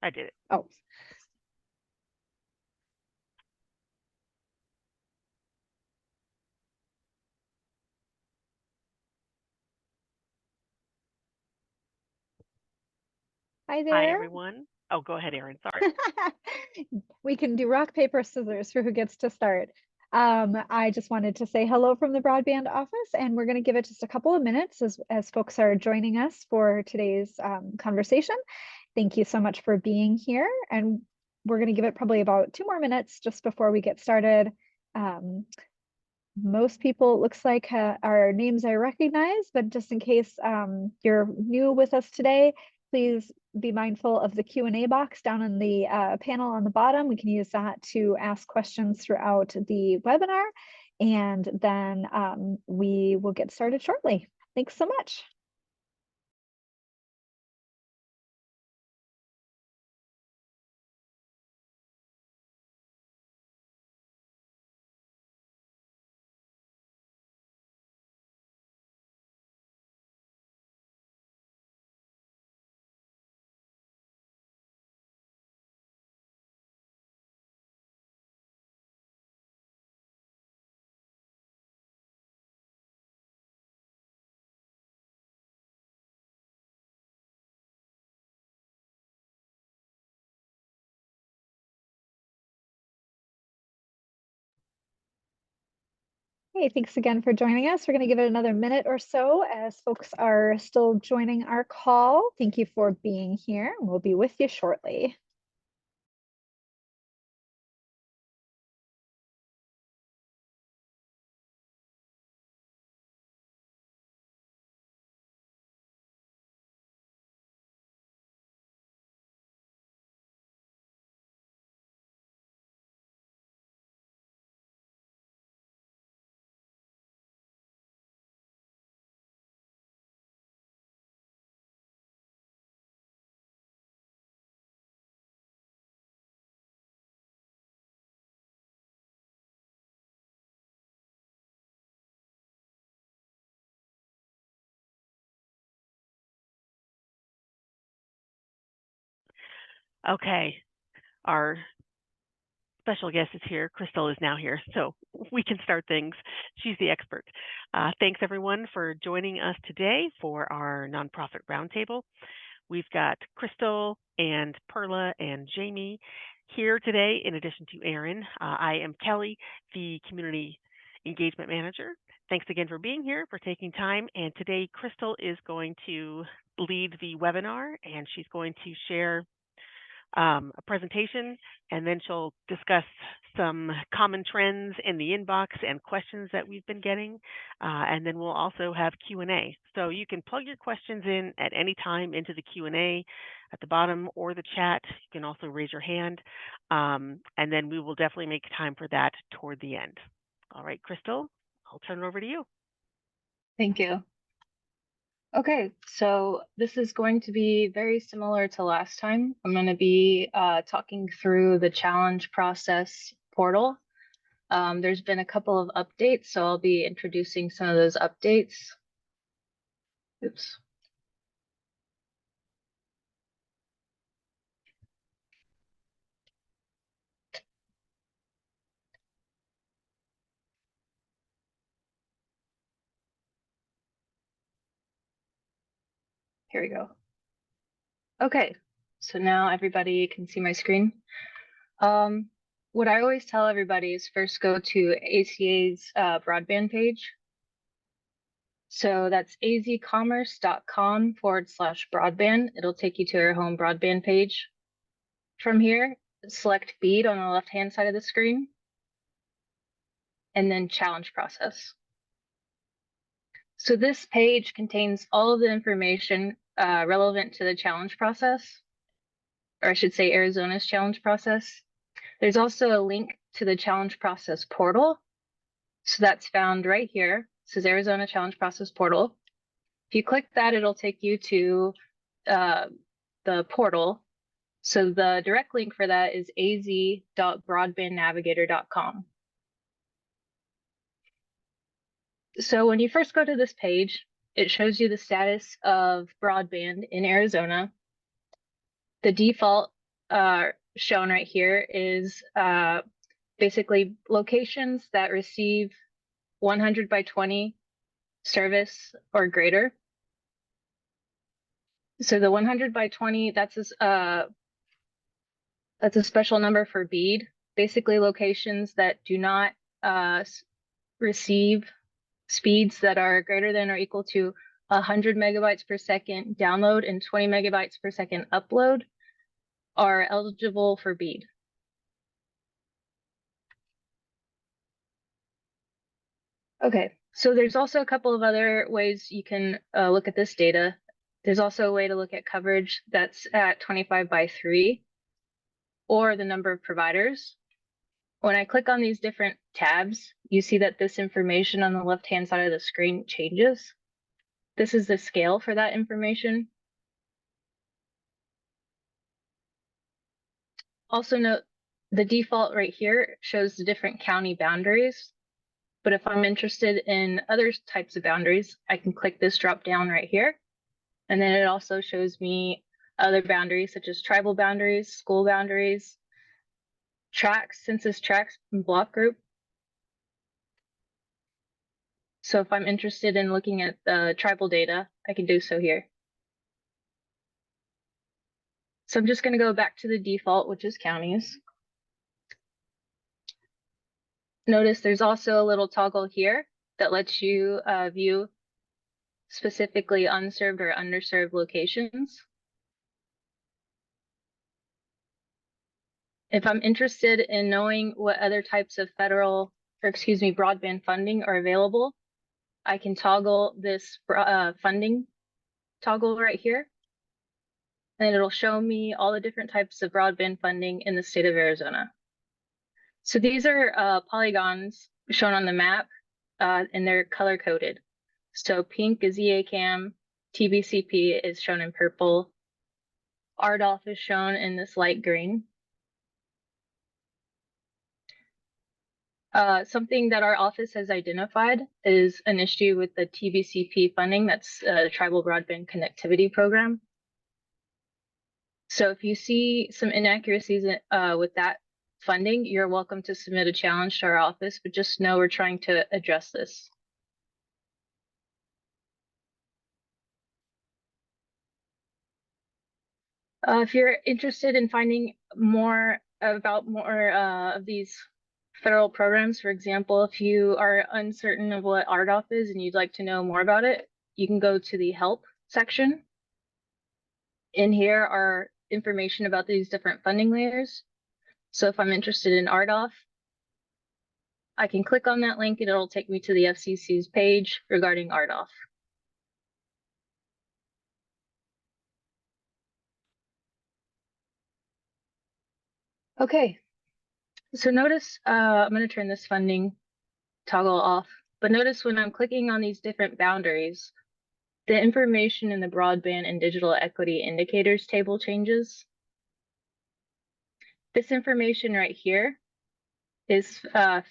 I did it. Oh. Hi there. Hi, everyone. Oh, go ahead, Erin. Sorry. We can do rock, paper, scissors for who gets to start. I just wanted to say hello from the Broadband Office, and we're going to give it just a couple of minutes as folks are joining us for today's conversation. Thank you so much for being here, and we're going to give it probably about 2 more minutes just before we get started. Most people, it looks like, our names I recognize, but just in case you're new with us today, please be mindful of the Q&A box down in the panel on the bottom. We can use that to ask questions throughout the webinar, and then we will get started shortly. Thanks so much. Hey, thanks again for joining us. We're going to give it another minute or so as folks are still joining our call. Thank you for being here. We'll be with you shortly. Okay, our special guest is here. Crystal is now here, so we can start things. She's the expert. Thanks, everyone, for joining us today for our nonprofit roundtable. We've got Crystal and Perla and Jamie here today, in addition to Erin. I am Kelly, the Community Engagement Manager. Thanks again for being here, for taking time. And today, Crystal is going to lead the webinar, and she's going to share a presentation, and then she'll discuss some common trends in the inbox and questions that we've been getting. And then we'll also have Q&A. So you can plug your questions in at any time into the Q&A at the bottom or the chat. You can also raise your hand. And then we will definitely make time for that toward the end. All right, Crystal, I'll turn it over to you. Thank you. Okay, so this is going to be very similar to last time. I'm going to be talking through the challenge process portal. There's been a couple of updates, so I'll be introducing some of those updates. Oops. Here we go. Okay, so now everybody can see my screen. What I always tell everybody is first go to ACA's broadband page. So that's azcommerce.com/broadband. It'll take you to our home broadband page. From here, select BEAD on the left-hand side of the screen, and then challenge process. So this page contains all of the information relevant to the challenge process, or I should say Arizona's challenge process. There's also a link to the challenge process portal. So that's found right here. It says Arizona Challenge Process Portal. If you click that, it'll take you to the portal. So the direct link for that is az.broadbandnavigator.com. So when you first go to this page, it shows you the status of broadband in Arizona. The default shown right here is basically locations that receive 100 by 20 service or greater. So the 100 by 20, that's a special number for BEAD. Basically locations that do not receive speeds that are greater than or equal to 100 megabytes per second download and 20 megabytes per second upload are eligible for BEAD. Okay, so there's also a couple of other ways you can look at this data. There's also a way to look at coverage that's at 25 by 3 or the number of providers. When I click on these different tabs, you see that this information on the left-hand side of the screen changes. This is the scale for that information. Also note the default right here shows the different county boundaries. But if I'm interested in other types of boundaries, I can click this drop down right here. And then it also shows me other boundaries such as tribal boundaries, school boundaries, tracks, census tracts, and block group. So if I'm interested in looking at the tribal data, I can do so here. So I'm just going to go back to the default, which is counties. Notice there's also a little toggle here that lets you view specifically unserved or underserved locations. If I'm interested in knowing what other types of broadband funding are available, I can toggle this funding toggle right here, and it'll show me all the different types of broadband funding in the state of Arizona. So these are polygons shown on the map, and they're color coded. So pink is EACAM, TBCP is shown in purple, RDOF is shown in this light green. Something that our office has identified is an issue with the TBCP funding, that's the Tribal Broadband Connectivity Program. So if you see some inaccuracies with that funding, you're welcome to submit a challenge to our office, but just know we're trying to address this. If you're interested in finding more of these federal programs, for example, if you are uncertain of what RDOF is and you'd like to know more about it, you can go to the help section. In here are information about these different funding layers. So if I'm interested in RDOF, I can click on that link and it'll take me to the FCC's page regarding RDOF. Okay, so notice, I'm going to turn this funding toggle off, but notice when I'm clicking on these different boundaries, the information in the broadband and digital equity indicators table changes. This information right here is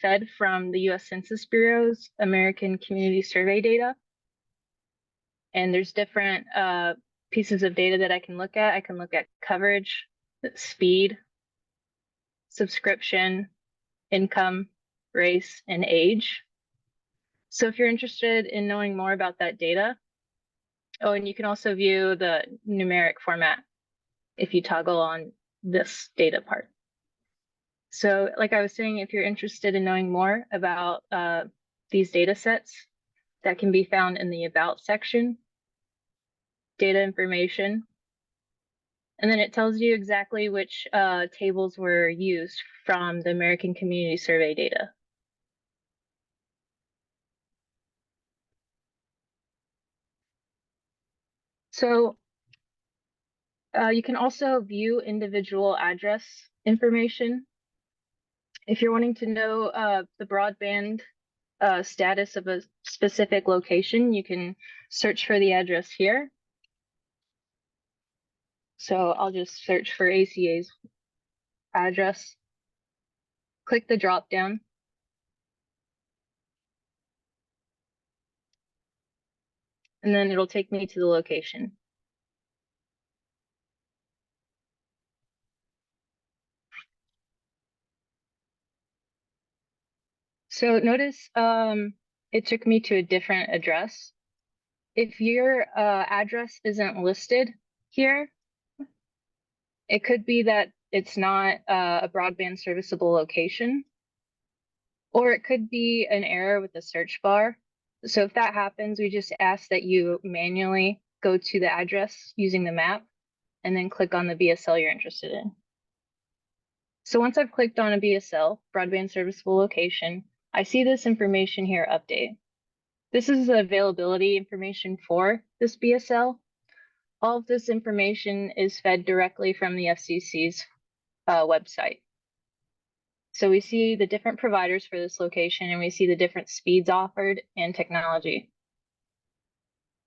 fed from the US Census Bureau's American Community Survey data. And there's different pieces of data that I can look at. I can look at coverage, speed, subscription, income, race, and age. So if you're interested in knowing more about that data, oh, and you can also view the numeric format if you toggle on this data part. So like I was saying, if you're interested in knowing more about these data sets, that can be found in the About section, data information, and then it tells you exactly which tables were used from the American Community Survey data. So you can also view individual address information. If you're wanting to know the broadband status of a specific location, you can search for the address here. So I'll just search for ACA's address, click the drop down. And then it'll take me to the location. So notice it took me to a different address. If your address isn't listed here, it could be that it's not a broadband serviceable location, or it could be an error with the search bar. So if that happens, we just ask that you manually go to the address using the map and then click on the BSL you're interested in. So once I've clicked on a BSL, broadband serviceable location, I see this information here, update. This is the availability information for this BSL. All of this information is fed directly from the FCC's website. So we see the different providers for this location, and we see the different speeds offered and technology.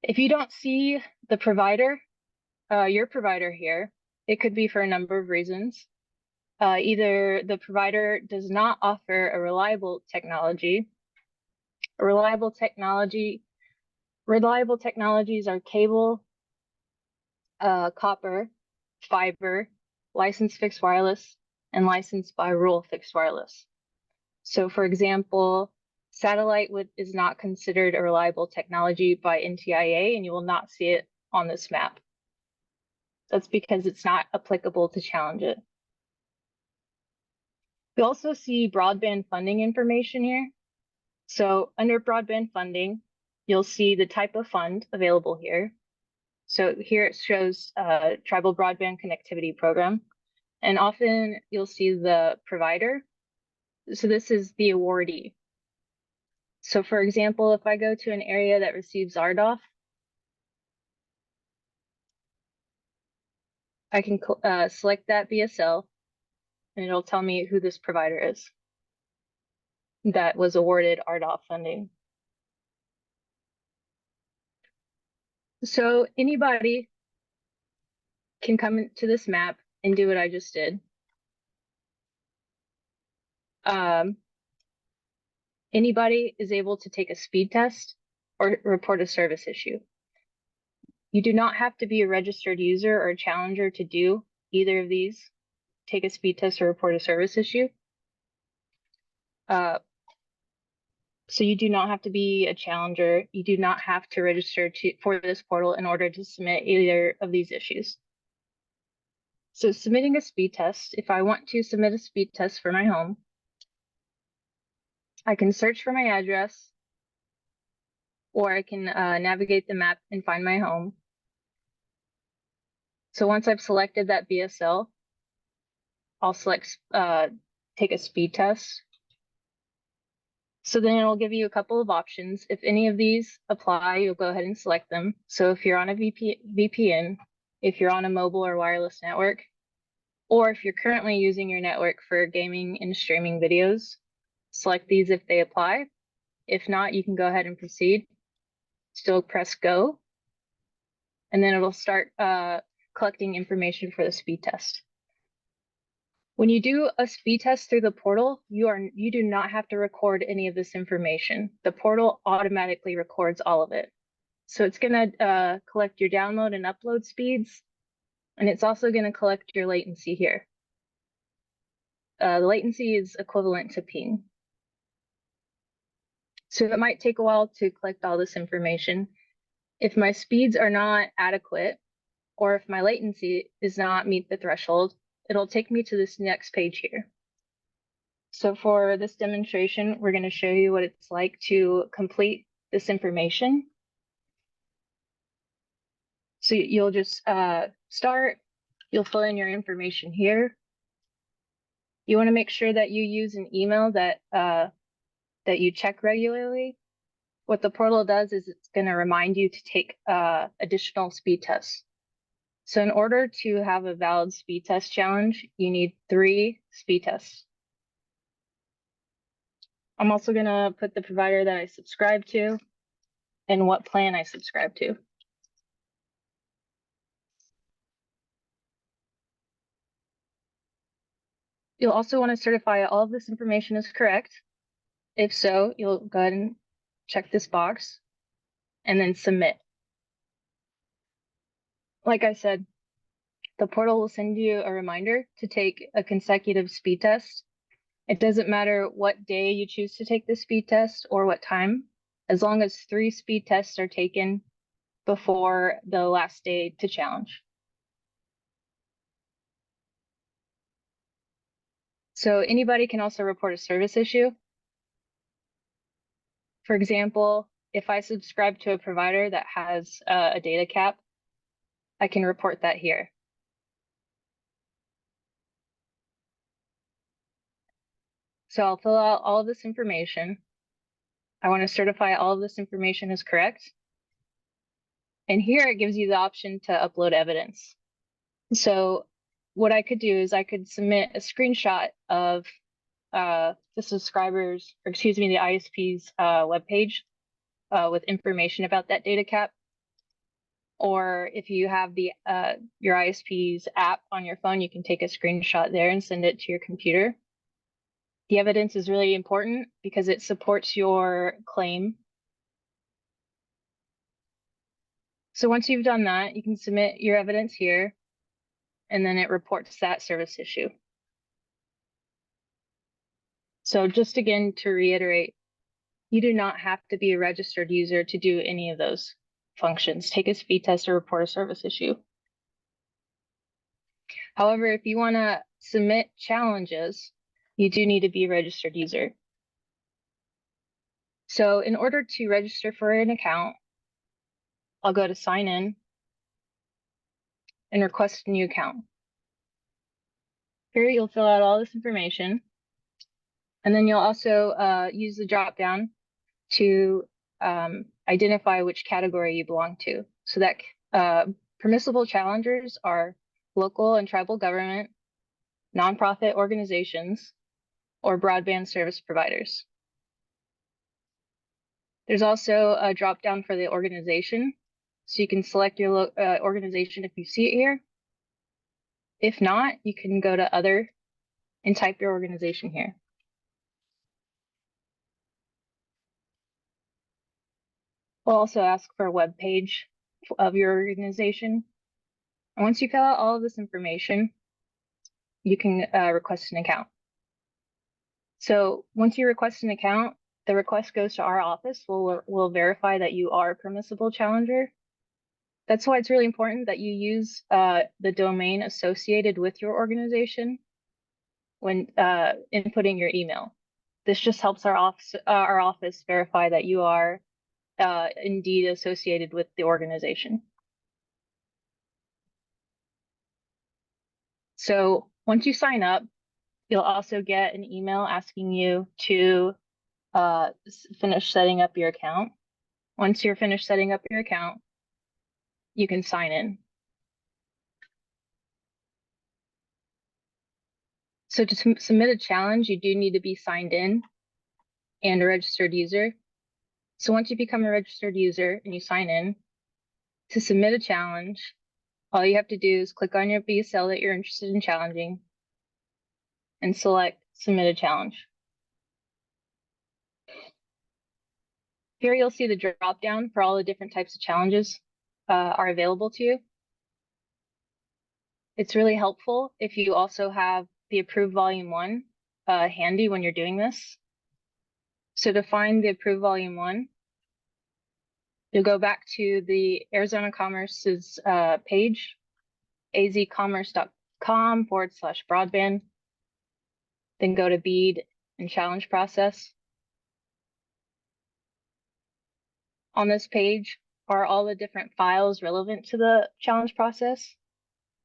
If you don't see the provider, your provider here, it could be for a number of reasons. Either the provider does not offer a reliable technology. Reliable technologies are cable, copper, fiber, licensed fixed wireless, and licensed by rural fixed wireless. So for example, satellite is not considered a reliable technology by NTIA, and you will not see it on this map. That's because it's not applicable to challenge it. We also see broadband funding information here. So under broadband funding, you'll see the type of fund available here. So here it shows Tribal Broadband Connectivity Program, and often you'll see the provider. So this is the awardee. So for example, if I go to an area that receives RDOF, I can select that BSL, and it'll tell me who this provider is that was awarded RDOF funding. So anybody can come into this map and do what I just did. Anybody is able to take a speed test or report a service issue. You do not have to be a registered user or a challenger to do either of these, take a speed test or report a service issue. So you do not have to be a challenger. You do not have to register for this portal in order to submit either of these issues. So submitting a speed test, if I want to submit a speed test for my home, I can search for my address, or I can navigate the map and find my home. So once I've selected that BSL, I'll select take a speed test. So then it'll give you a couple of options. If any of these apply, you'll go ahead and select them. So if you're on a VPN, if you're on a mobile or wireless network, or if you're currently using your network for gaming and streaming videos, select these if they apply. If not, you can go ahead and proceed. Still press go, and then it'll start collecting information for the speed test. When you do a speed test through the portal, you do not have to record any of this information. The portal automatically records all of it. So it's going to collect your download and upload speeds, and it's also going to collect your latency here. The latency is equivalent to ping. So it might take a while to collect all this information. If my speeds are not adequate, or if my latency does not meet the threshold, it'll take me to this next page here. So for this demonstration, we're going to show you what it's like to complete this information. So you'll just start, you'll fill in your information here. You want to make sure that you use an email that you check regularly. What the portal does is it's going to remind you to take additional speed tests. So in order to have a valid speed test challenge, you need 3 speed tests. I'm also going to put the provider that I subscribe to and what plan I subscribe to. You'll also want to certify all of this information is correct. If so, you'll go ahead and check this box and then submit. Like I said, the portal will send you a reminder to take a consecutive speed test. It doesn't matter what day you choose to take the speed test or what time, as long as 3 speed tests are taken before the last day to challenge. So anybody can also report a service issue. For example, if I subscribe to a provider that has a data cap, I can report that here. So I'll fill out all of this information. I want to certify all of this information is correct. And here it gives you the option to upload evidence. So what I could do is I could submit a screenshot of the subscribers, or excuse me, the ISP's webpage with information about that data cap. Or if you have the your ISP's app on your phone, you can take a screenshot there and send it to your computer. The evidence is really important because it supports your claim. So once you've done that, you can submit your evidence here, and then it reports that service issue. So just again, to reiterate, you do not have to be a registered user to do any of those functions. Take a speed test or report a service issue. However, if you want to submit challenges, you do need to be a registered user. So in order to register for an account, I'll go to sign in and request a new account. Here you'll fill out all this information, and then you'll also use the drop down to identify which category you belong to. So that permissible challengers are local and tribal government, nonprofit organizations, or broadband service providers. There's also a drop down for the organization. So you can select your organization if you see it here. If not, you can go to other and type your organization here. We'll also ask for a web page of your organization. And once you fill out all of this information, you can request an account. So once you request an account, the request goes to our office. We'll verify that you are a permissible challenger. That's why it's really important that you use the domain associated with your organization when inputting your email. This just helps our office verify that you are indeed associated with the organization. So once you sign up, you'll also get an email asking you to finish setting up your account. Once you're finished setting up your account, you can sign in. So to submit a challenge, you do need to be signed in and a registered user. So once you become a registered user and you sign in, to submit a challenge, all you have to do is click on your BSL that you're interested in challenging and select Submit a Challenge. Here you'll see the drop down for all the different types of challenges are available to you. It's really helpful if you also have the Approved Volume 1 handy when you're doing this. So to find the Approved Volume 1, you'll go back to the Arizona Commerce's page, azcommerce.com/broadband, then go to BEAD and challenge process. On this page are all the different files relevant to the challenge process.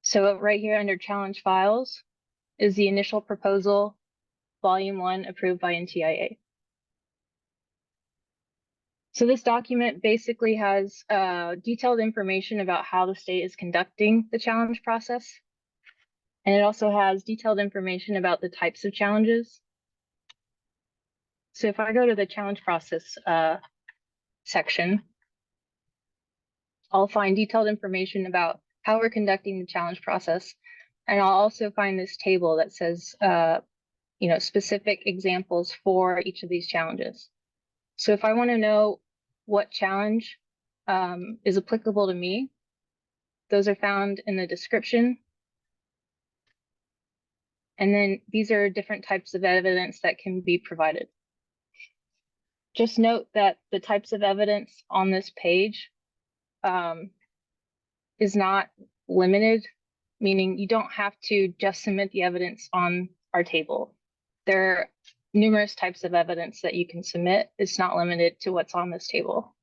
So right here under challenge files is the initial proposal, volume 1, approved by NTIA. So this document basically has detailed information about how the state is conducting the challenge process. And it also has detailed information about the types of challenges. So if I go to the challenge process section, I'll find detailed information about how we're conducting the challenge process. And I'll also find this table that says, specific examples for each of these challenges. So if I want to know what challenge is applicable to me, those are found in the description And then these are different types of evidence that can be provided. Just note that the types of evidence on this page is not limited, meaning you don't have to just submit the evidence on our table. There are numerous types of evidence that you can submit. It's not limited to what's on this table.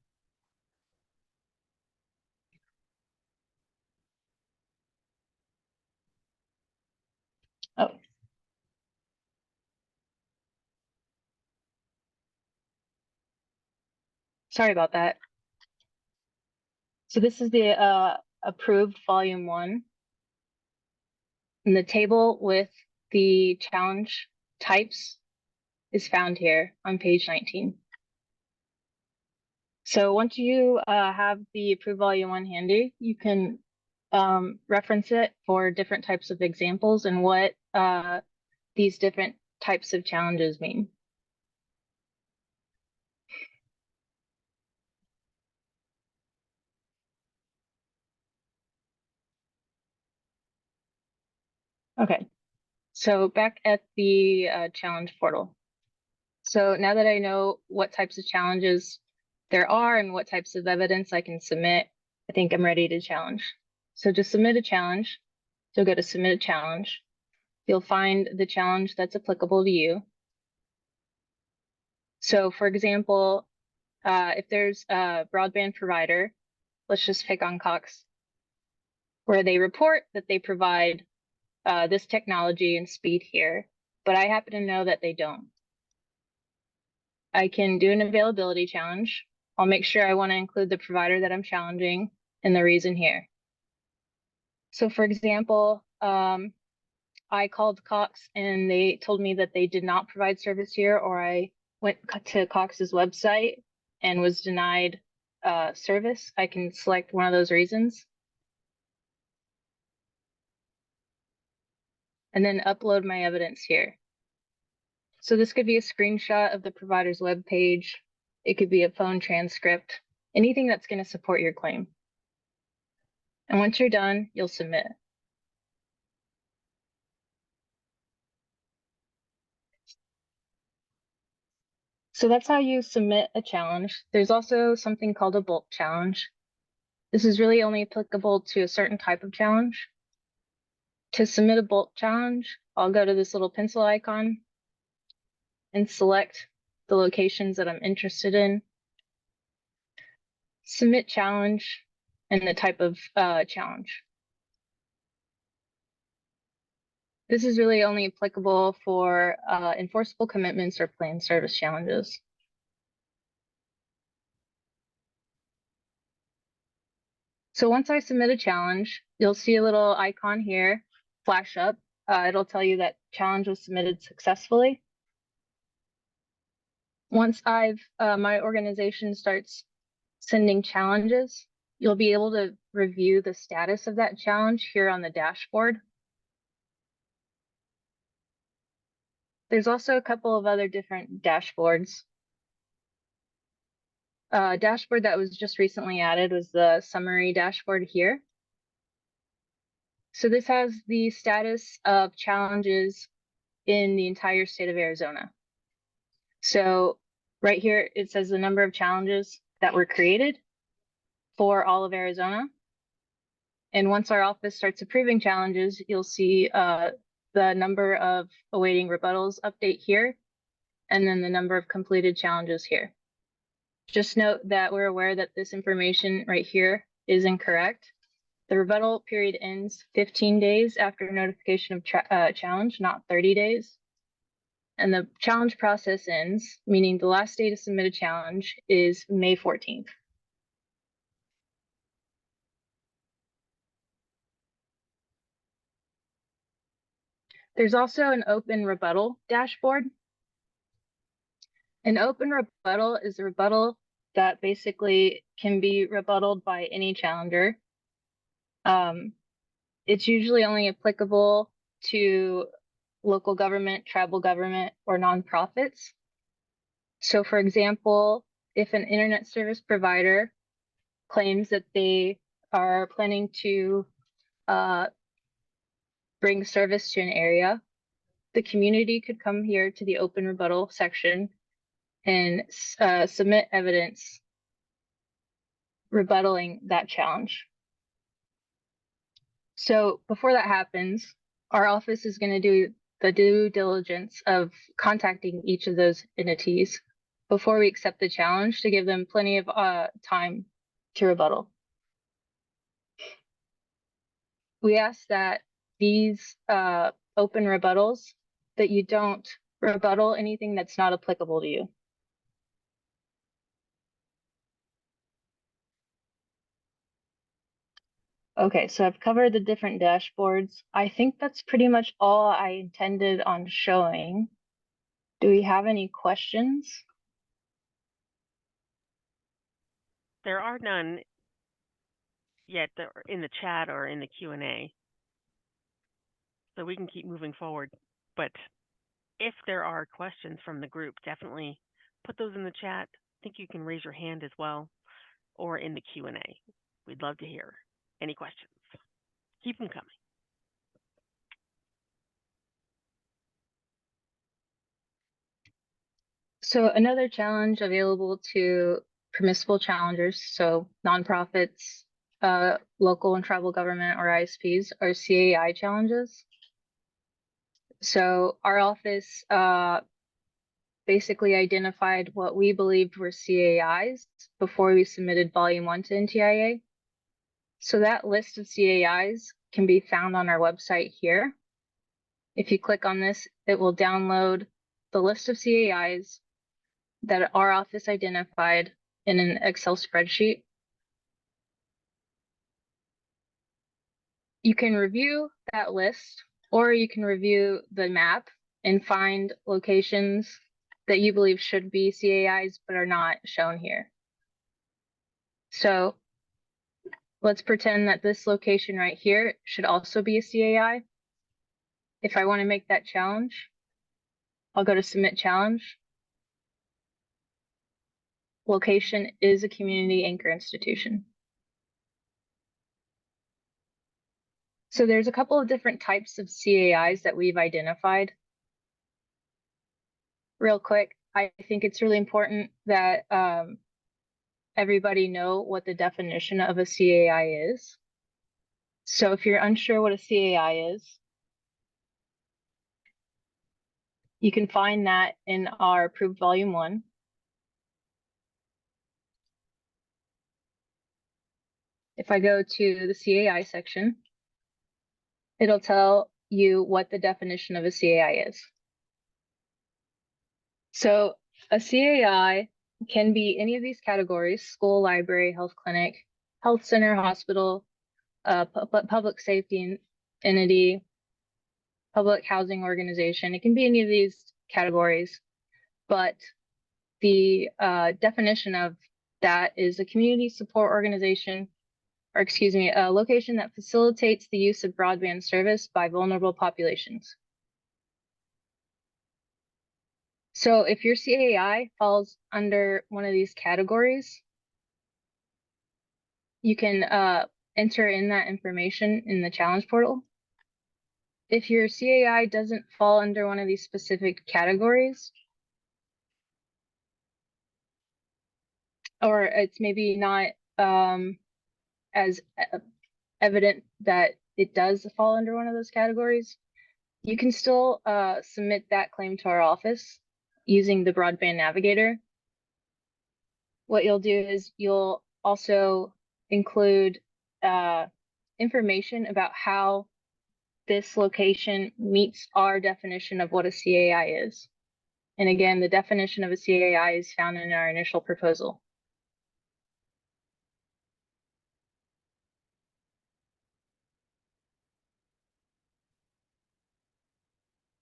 Oh. Sorry about that. So this is the approved volume 1. And the table with the challenge types is found here on page 19. So once you have the approved volume 1 handy, you can reference it for different types of examples and what these different types of challenges mean. Okay, so back at the challenge portal. So now that I know what types of challenges there are and what types of evidence I can submit, I think I'm ready to challenge. So to submit a challenge, you'll go to submit a challenge. You'll find the challenge that's applicable to you. So for example, if there's a broadband provider, let's just pick on Cox, where they report that they provide this technology and speed here, but I happen to know that they don't. I can do an availability challenge. I'll make sure I want to include the provider that I'm challenging and the reason here. So for example, I called Cox and they told me that they did not provide service here, or I went to Cox's website and was denied service. I can select one of those reasons and then upload my evidence here. So this could be a screenshot of the provider's web page. It could be a phone transcript, anything that's going to support your claim. And once you're done, you'll submit. So that's how you submit a challenge. There's also something called a bulk challenge. This is really only applicable to a certain type of challenge. To submit a bulk challenge, I'll go to this little pencil icon and select the locations that I'm interested in, submit challenge, and the type of challenge. This is really only applicable for enforceable commitments or planned service challenges. So once I submit a challenge, you'll see a little icon here flash up. It'll tell you that challenge was submitted successfully. Once my organization starts sending challenges, you'll be able to review the status of that challenge here on the dashboard. There's also a couple of other different dashboards. A dashboard that was just recently added was the summary dashboard here. So this has the status of challenges in the entire state of Arizona. So right here, it says the number of challenges that were created for all of Arizona. And once our office starts approving challenges, you'll see the number of awaiting rebuttals update here, and then the number of completed challenges here. Just note that we're aware that this information right here is incorrect. The rebuttal period ends 15 days after notification of challenge, not 30 days. And the challenge process ends, meaning the last day to submit a challenge is May 14th. There's also an open rebuttal dashboard. An open rebuttal is a rebuttal that basically can be rebutted by any challenger. It's usually only applicable to local government, tribal government, or nonprofits. So for example, if an internet service provider claims that they are planning to bring service to an area, the community could come here to the open rebuttal section and submit evidence rebuttaling that challenge. So before that happens, our office is going to do the due diligence of contacting each of those entities before we accept the challenge to give them plenty of time to rebuttal. We ask that these open rebuttals, that you don't rebuttal anything that's not applicable to you. Okay, so I've covered the different dashboards. I think that's pretty much all I intended on showing. Do we have any questions? There are none yet in the chat or in the Q&A. So we can keep moving forward. But if there are questions from the group, definitely put those in the chat. I think you can raise your hand as well, or in the Q&A. We'd love to hear any questions. Keep them coming. So another challenge available to permissible challengers, so nonprofits, local and tribal government or ISPs, are CAI challenges. So our office basically identified what we believed were CAIs before we submitted Volume 1 to NTIA. So that list of CAIs can be found on our website here. If you click on this, it will download the list of CAIs that our office identified in an Excel spreadsheet. You can review that list, or you can review the map and find locations that you believe should be CAIs but are not shown here. So let's pretend that this location right here should also be a CAI. If I want to make that challenge, I'll go to Submit Challenge. Location is a community anchor institution. So there's a couple of different types of CAIs that we've identified. Real quick, I think it's really important that everybody know what the definition of a CAI is. So if you're unsure what a CAI is, you can find that in our approved Volume 1. If I go to the CAI section, it'll tell you what the definition of a CAI is. So a CAI can be any of these categories: school, library, health clinic, health center, hospital, public safety entity, public housing organization. It can be any of these categories, but the definition of that is a community support organization, or excuse me, a location that facilitates the use of broadband service by vulnerable populations. So if your CAI falls under one of these categories, you can enter in that information in the challenge portal. If your CAI doesn't fall under one of these specific categories, or it's maybe not as evident that it does fall under one of those categories, you can still submit that claim to our office using the Broadband Navigator. What you'll do is you'll also include information about how this location meets our definition of what a CAI is. And again, the definition of a CAI is found in our initial proposal.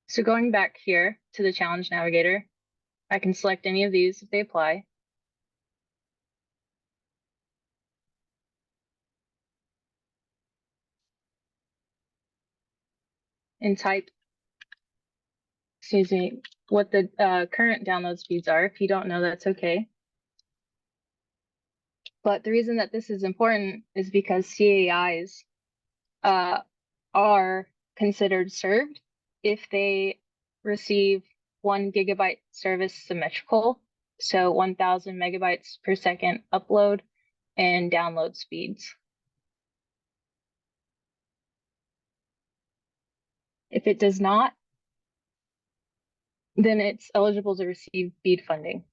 So going back here to the Challenge Navigator, I can select any of these if they apply. And type, excuse me, what the current download speeds are. If you don't know, that's okay. But the reason that this is important is because CAIs are considered served if they receive 1 gigabyte service symmetrical, so 1000 megabytes per second upload and download speeds. If it does not, then it's eligible to receive BEAD funding.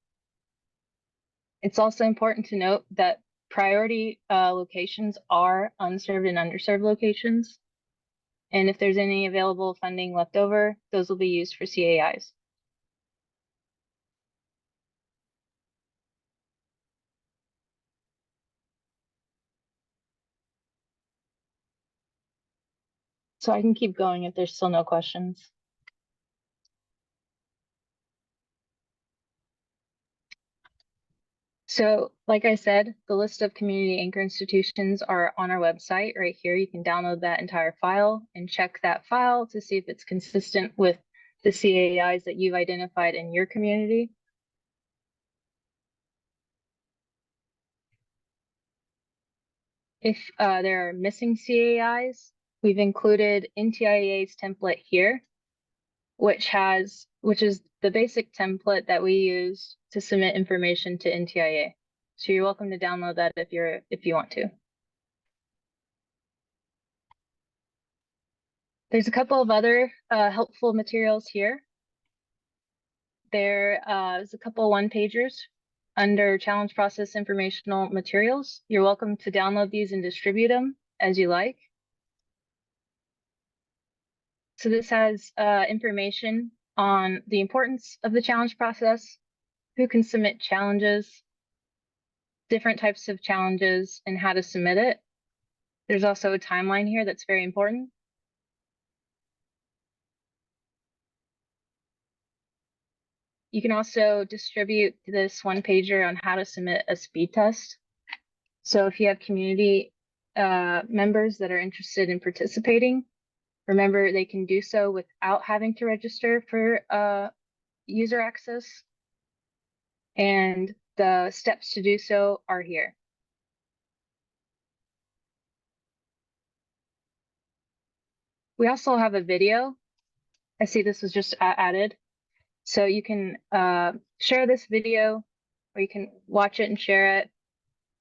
It's also important to note that priority locations are unserved and underserved locations. And if there's any available funding left over, those will be used for CAIs. So I can keep going if there's still no questions. So, like I said, the list of community anchor institutions are on our website right here. You can download that entire file and check that file to see if it's consistent with the CAIs that you've identified in your community. If there are missing CAIs, we've included NTIA's template here, which is the basic template that we use to submit information to NTIA. So you're welcome to download that if you want to. There's a couple of other helpful materials here. There is a couple one-pagers under challenge process informational materials. You're welcome to download these and distribute them as you like. So this has information on the importance of the challenge process, who can submit challenges, different types of challenges, and how to submit it. There's also a timeline here that's very important. You can also distribute this one-pager on how to submit a speed test. So if you have community members that are interested in participating, remember they can do so without having to register for user access. And the steps to do so are here. We also have a video. I see this was just added. So you can share this video, or you can watch it and share it.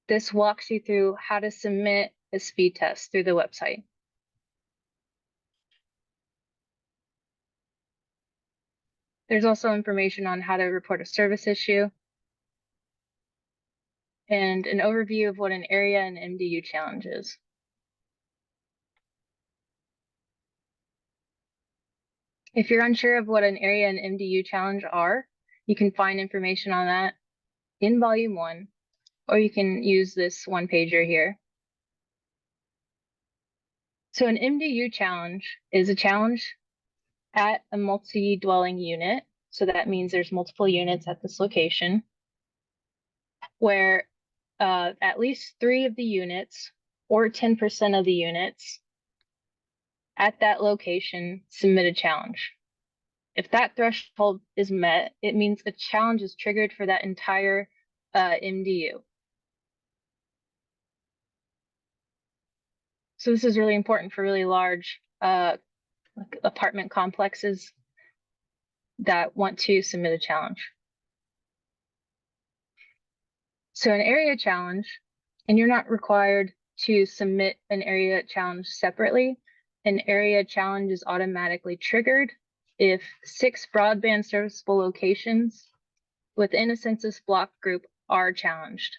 This walks you through how to submit a speed test through the website. There's also information on how to report a service issue and an overview of what an area and MDU challenge is. If you're unsure of what an area and MDU challenge are, you can find information on that in Volume 1, or you can use this one-pager here. So an MDU challenge is a challenge at a multi-dwelling unit. So that means there's multiple units at this location where at least 3 of the units or 10% of the units at that location submit a challenge. If that threshold is met, it means a challenge is triggered for that entire MDU. So this is really important for really large like apartment complexes that want to submit a challenge. So an area challenge, and you're not required to submit an area challenge separately. An area challenge is automatically triggered if 6 broadband serviceable locations within a census block group are challenged.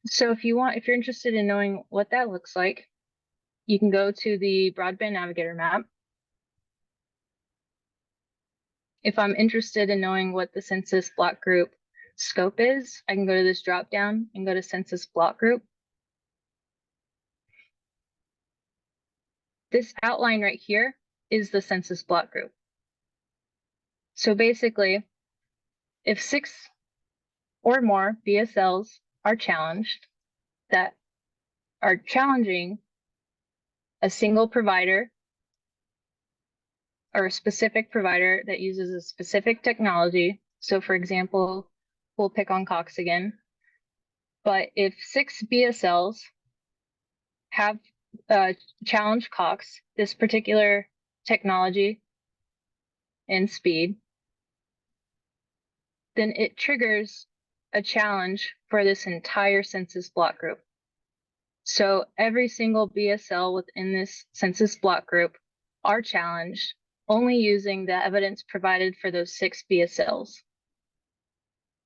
So if you're interested in knowing what that looks like, you can go to the Broadband Navigator map. If I'm interested in knowing what the census block group scope is, I can go to this drop down and go to census block group. This outline right here is the census block group. So basically, if 6 or more BSLs are challenged that are challenging a single provider or a specific provider that uses a specific technology. So for example, we'll pick on Cox again. But if 6 BSLs have challenged Cox, this particular technology and speed, then it triggers a challenge for this entire census block group. So every single BSL within this census block group are challenged only using the evidence provided for those 6 BSLs.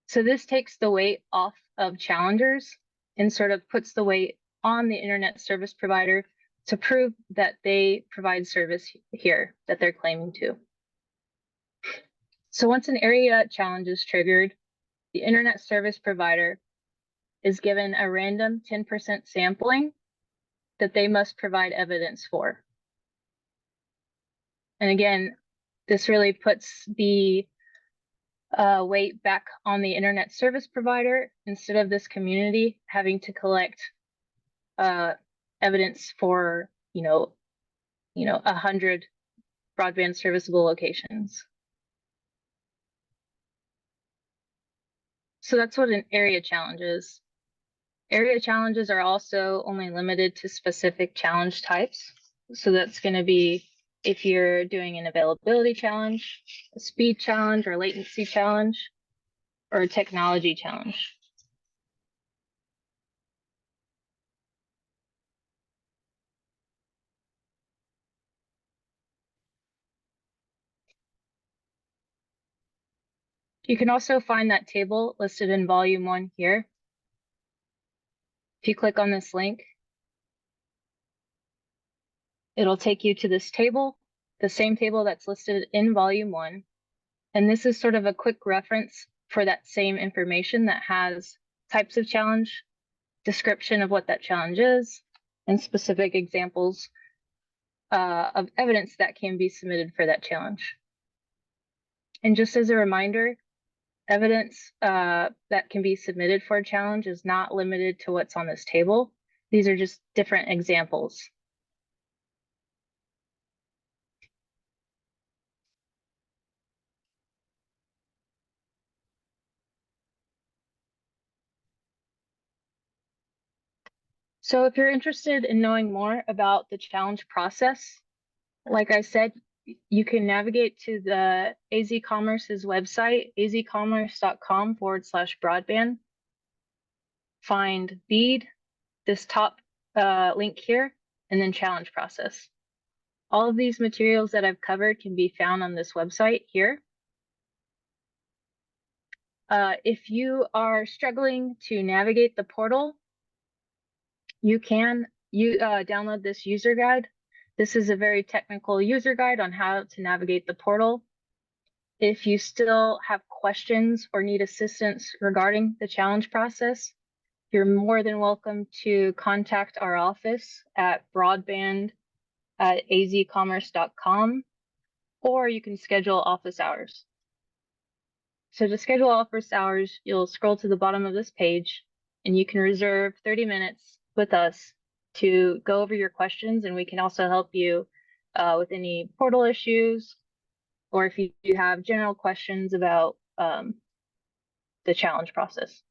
So this takes the weight off of challengers and sort of puts the weight on the internet service provider to prove that they provide service here that they're claiming to. So once an area challenge is triggered, the internet service provider is given a random 10% sampling that they must provide evidence for. And again, this really puts the weight back on the internet service provider instead of this community having to collect evidence for 100 broadband serviceable locations. So that's what an area challenge is. Area challenges are also only limited to specific challenge types. So that's going to be if you're doing an availability challenge, a speed challenge or latency challenge, or a technology challenge. You can also find that table listed in volume 1 here. If you click on this link, it'll take you to this table, the same table that's listed in volume 1. And this is sort of a quick reference for that same information that has types of challenge, description of what that challenge is, and specific examples of evidence that can be submitted for that challenge. And just as a reminder, evidence that can be submitted for a challenge is not limited to what's on this table. These are just different examples. So if you're interested in knowing more about the challenge process, like I said, you can navigate to the AZ Commerce's website, azcommerce.com/broadband. Find BEAD, this top link here, and then challenge process. All of these materials that I've covered can be found on this website here. If you are struggling to navigate the portal, you can download this user guide. This is a very technical user guide on how to navigate the portal. If you still have questions or need assistance regarding the challenge process, you're more than welcome to contact our office at broadband@azcommerce.com, or you can schedule office hours. So to schedule office hours, you'll scroll to the bottom of this page and you can reserve 30 minutes with us to go over your questions, and we can also help you with any portal issues, or if you have general questions about the challenge process.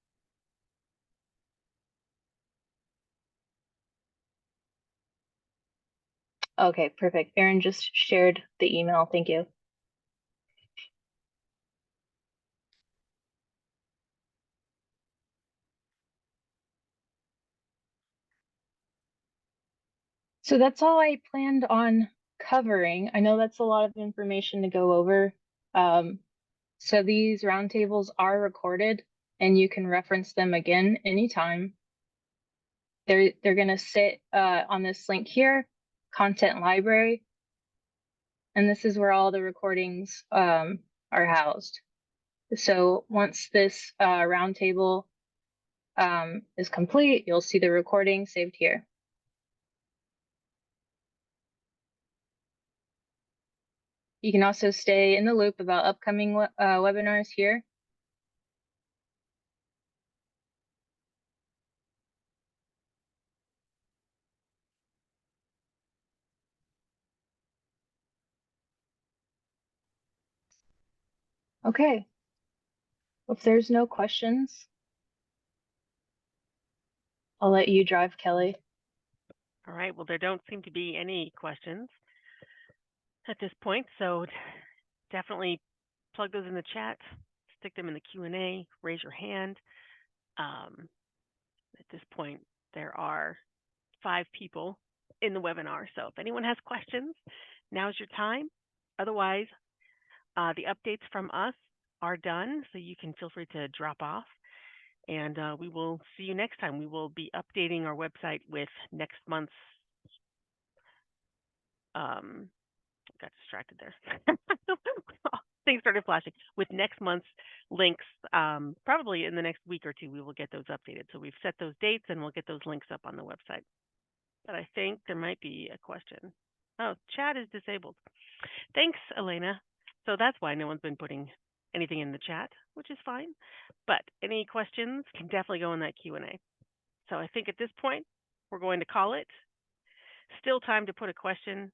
Okay, perfect. Erin just shared the email. Thank you. So that's all I planned on covering. I know that's a lot of information to go over. So these roundtables are recorded and you can reference them again anytime. They're going to sit on this link here, content library. And this is where all the recordings are housed. So once this roundtable is complete, you'll see the recording saved here. You can also stay in the loop about upcoming webinars here. Okay. If there's no questions, I'll let you drive, Kelly. All right. Well, there don't seem to be any questions at this point. So definitely plug those in the chat, stick them in the Q&A, raise your hand. At this point, there are 5 people in the webinar. So if anyone has questions, now's your time. Otherwise, the updates from us are done, so you can feel free to drop off. And we will see you next time. We will be updating our website with next month's, got distracted there. Things started flashing. With next month's links, probably in the next week or 2, we will get those updated. So we've set those dates and we'll get those links up on the website. But I think there might be a question. Oh, chat is disabled. Thanks, Elena. So that's why no one's been putting anything in the chat, which is fine. But any questions can definitely go in that Q&A. So I think at this point, we're going to call it. Still time to put a question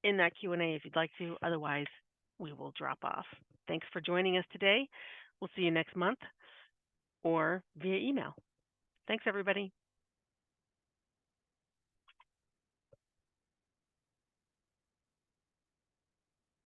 in that Q&A if you'd like to. Otherwise, we will drop off. Thanks for joining us today. We'll see you next month or via email. Thanks, everybody.